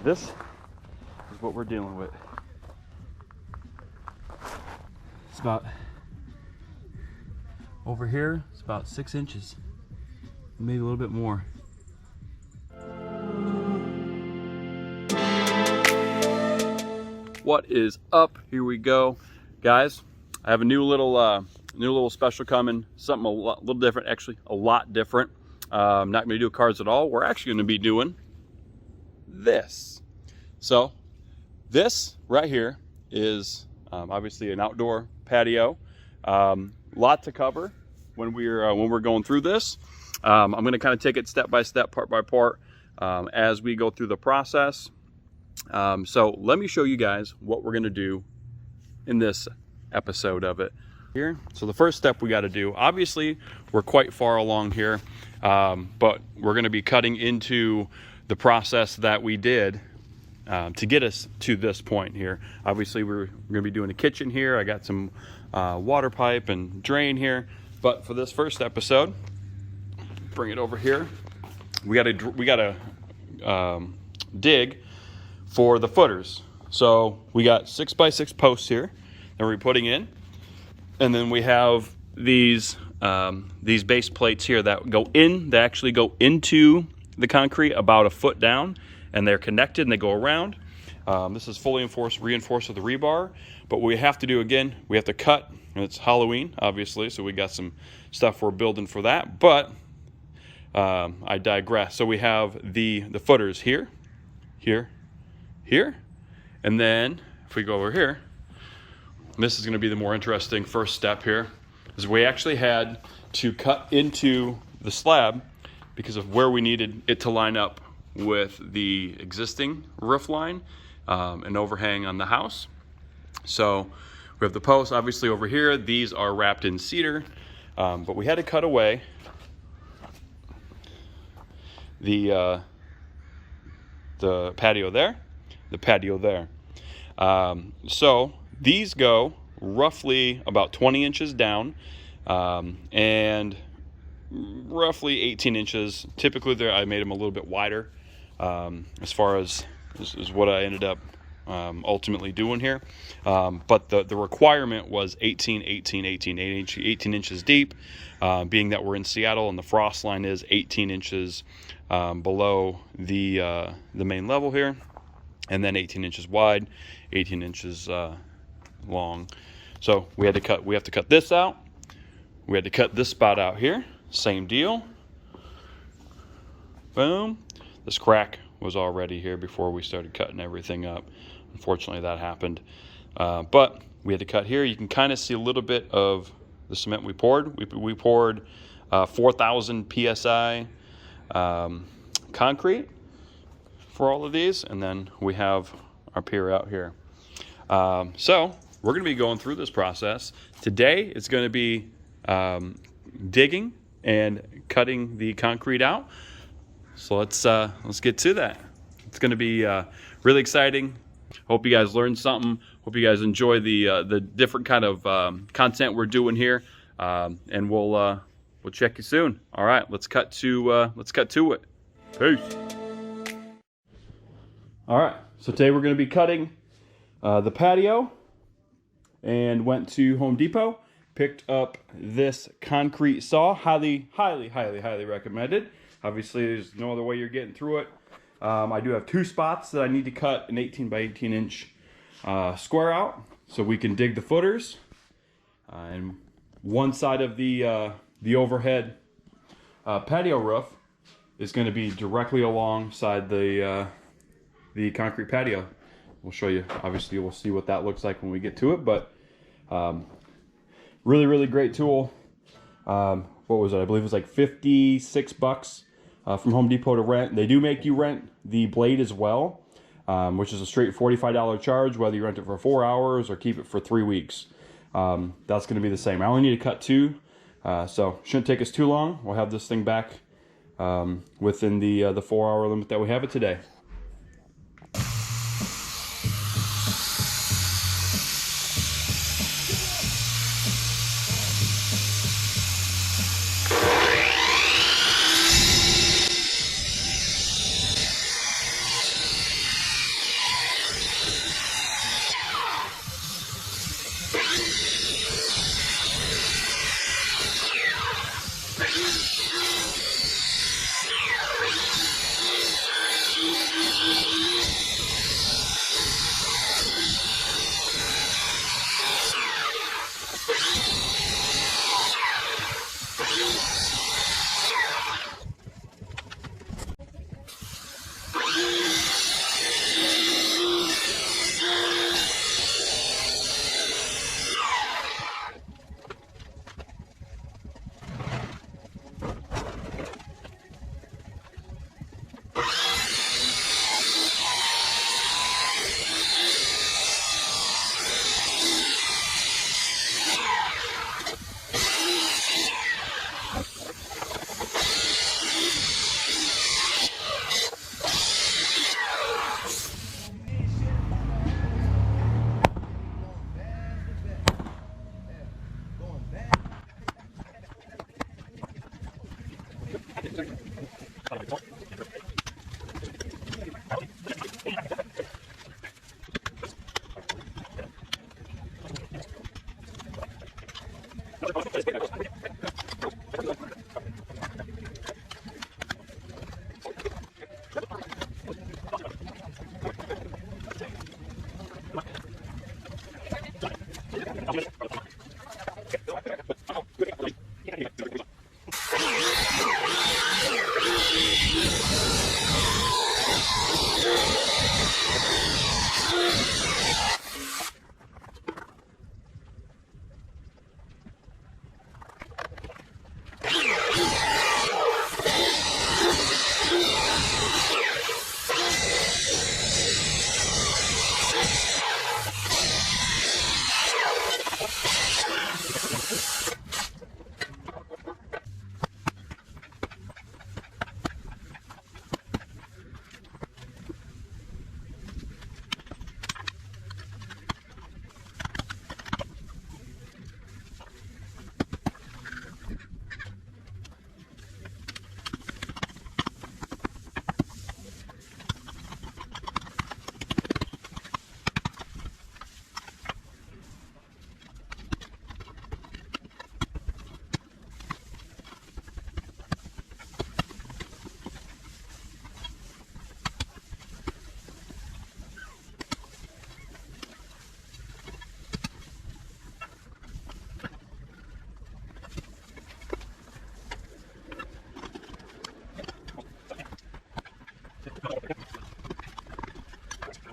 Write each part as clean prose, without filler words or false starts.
This is what we're dealing with. It's about, over here, it's about 6 inches, maybe a little bit more. What is up? Here we go, guys. I have a new little special coming. Something a little different, actually a lot different. I'm not going to do cards at all. We're actually going to be doing this. So this right here is obviously an outdoor patio. Lot to cover when we're going through this. I'm going to kind of take it step by step, part by part, as we go through the process. So let me show you guys what we're going to do in this episode of it here. So the first step we got to do, obviously we're quite far along here, but we're going to be cutting into the process that we did to get us to this point here. Obviously we're going to be doing a kitchen here. I got some water pipe and drain here, but for this first episode, bring it over here. We got to dig for the footers. So we got 6x6 posts here that we're putting in, and then we have these base plates here that actually go into the concrete about a foot down, and they're connected and they go around. This is fully reinforced with the rebar, but what we have to do again, we have to cut, and it's Halloween obviously, so we got some stuff we're building for that, but I digress. So we have the footers here, and then if we go over here, this is going to be the more interesting first step here, is we actually had to cut into the slab because of where we needed it to line up with the existing roof line and overhang on the house. So we have the posts obviously over here. These are wrapped in cedar, but we had to cut away the patio there, the patio there. So these go roughly about 20 inches down and roughly 18 inches. Typically I made them a little bit wider as far as this is what I ended up ultimately doing here. But the requirement was 18 inches deep, being that we're in Seattle and the frost line is 18 inches below the main level here, and then 18 inches wide, 18 inches long. So we have to cut this out. We had to cut this spot out here. Same deal. Boom. This crack was already here before we started cutting everything up. Unfortunately, that happened. But we had to cut here. You can kind of see a little bit of the cement we poured. We poured 4,000 PSI concrete for all of these, and then we have our pier out here. So we're going to be going through this process. Today it's going to be digging and cutting the concrete out. So let's get to that. It's going to be really exciting. Hope you guys learned something. Hope you guys enjoy the different kind of content we're doing here, and we'll check you soon. All right, let's cut to it. Peace. All right, so today we're going to be cutting the patio, and went to Home Depot, picked up this concrete saw. Highly recommended. Obviously, there's no other way you're getting through it. I do have 2 spots that I need to cut an 18 by 18 inch square out so we can dig the footers. And one side of the overhead patio roof is going to be directly alongside the concrete patio. We'll show you. Obviously, we'll see what that looks like when we get to it. But really great tool. What was it? I believe it was like 56 bucks. From Home Depot to rent. They do make you rent the blade as well, which is a straight $45 charge, whether you rent it for 4 hours or keep it for 3 weeks. That's going to be the same. I only need to cut 2, so shouldn't take us too long. We'll have this thing back within the 4-hour limit that we have it today.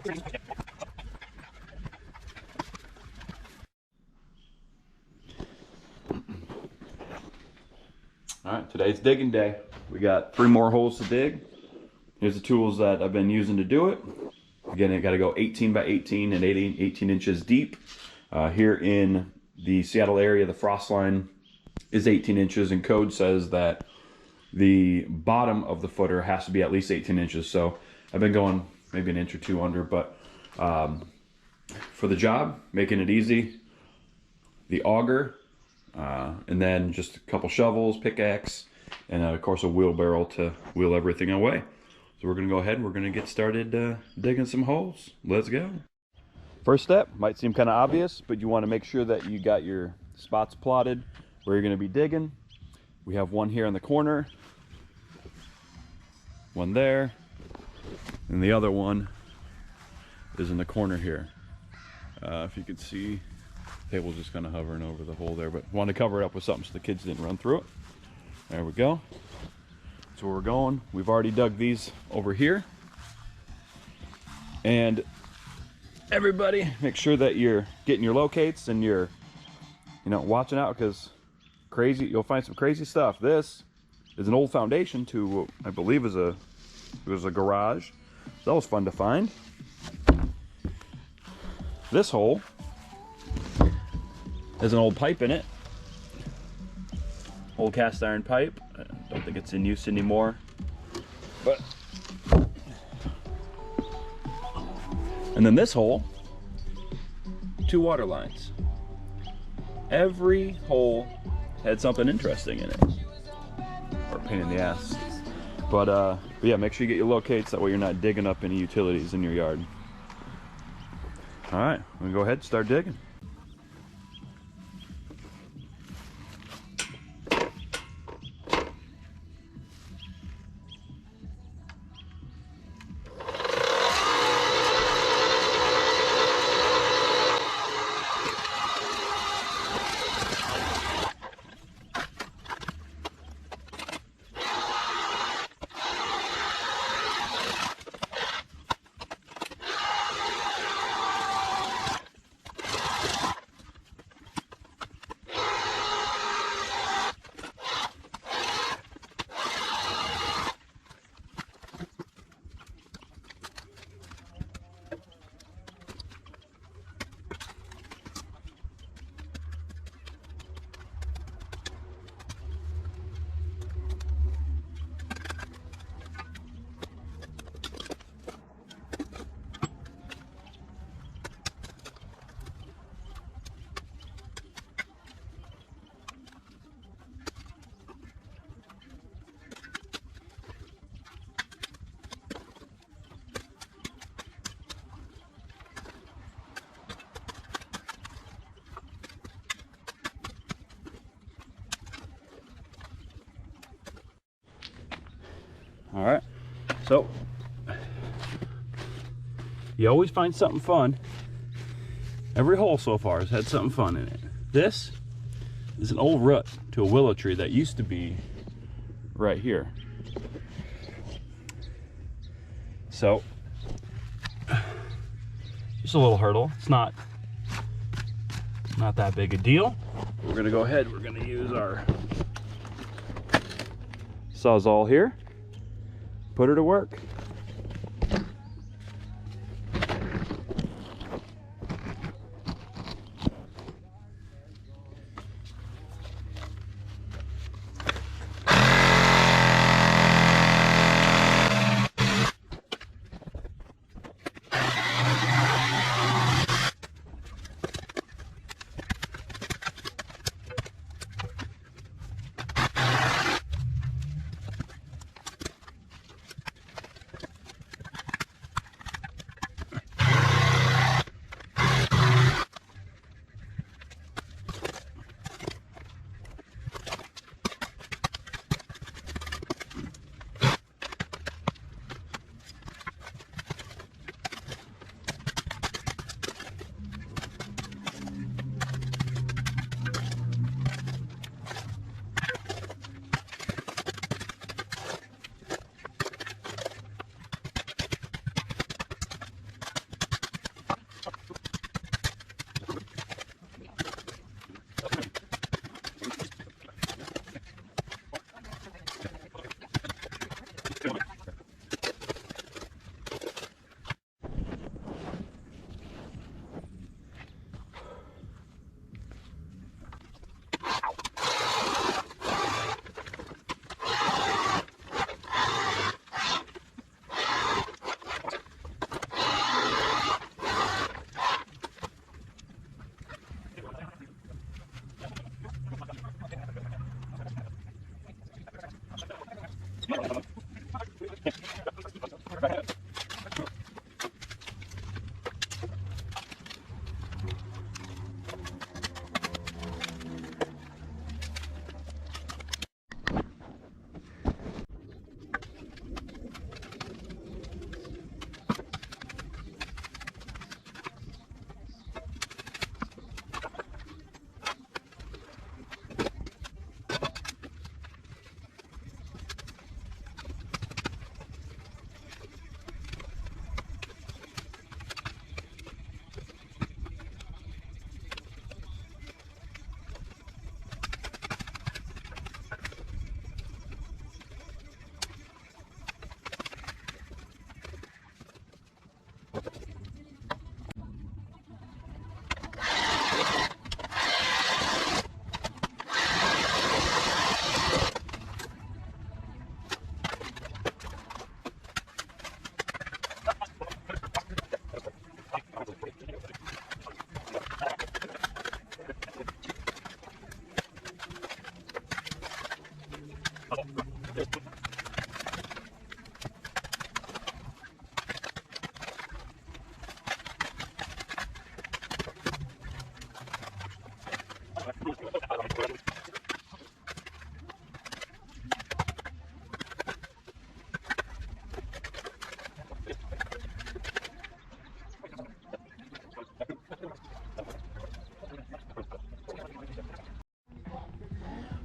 All right, today's digging day. We got 3 more holes to dig. Here's the tools that I've been using to do it. Again, I got to go 18 by 18 and 18 inches deep. Here in the Seattle area, the frost line is 18 inches, and code says that the bottom of the footer has to be at least 18 inches. So I've been going maybe an inch or 2 under, but for the job, making it easy, the auger, and then just a couple shovels, pickaxe, and of course a wheelbarrow to wheel everything away. So we're gonna go ahead and we're gonna get started digging some holes. Let's go. First step might seem kind of obvious, but you want to make sure that you got your spots plotted where you're gonna be digging. We have one here in the corner, one there, and the other one is in the corner here. If you could see, the table's just kind of hovering over the hole there, but want to cover it up with something so the kids didn't run through it. There we go. That's where we're going. We've already dug these over here. And everybody, make sure that you're getting your locates and you're, watching out, because you'll find some crazy stuff. This is an old foundation to what I believe was a garage. So that was fun to find. This hole has an old pipe in it. Old cast iron pipe. I don't think it's in use anymore. But and then this hole, 2 water lines. Every hole had something interesting in it. Or a pain in the ass. But yeah, make sure you get your locates, that way you're not digging up any utilities in your yard. All right, we're gonna go ahead and start digging. All right, so you always find something fun. Every hole so far has had something fun in it. This is an old root to a willow tree that used to be right here. So just a little hurdle. It's not that big a deal. We're gonna go ahead, we're gonna use our Sawzall here. Put her to work.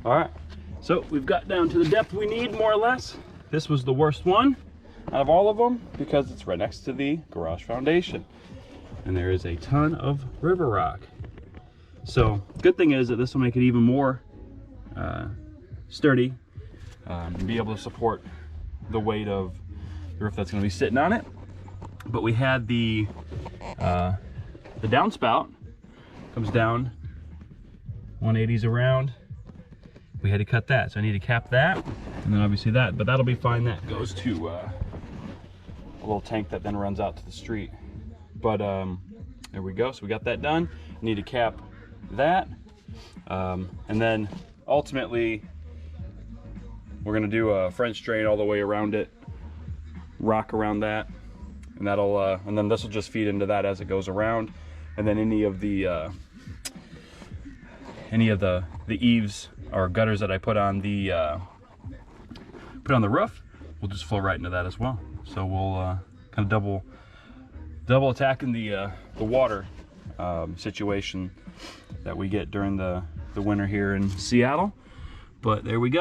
All right, so we've got down to the depth we need, more or less. This was the worst one out of all of them because it's right next to the garage foundation. And there is a ton of river rock. So good thing is that this will make it even more sturdy and be able to support the weight of the roof that's going to be sitting on it. But we had the downspout comes down 180s around. We had to cut that, so I need to cap that, and then obviously that, but that'll be fine. That goes to a little tank that then runs out to the street. But there we go, so we got that done. I need to cap that, and then ultimately we're gonna do a French drain all the way around it, rock around that, and that'll and then this will just feed into that as it goes around, and then any of the eaves or gutters that I put on the roof will just flow right into that as well. So we'll kind of double attacking the water situation that we get during the winter here in Seattle. But there we go.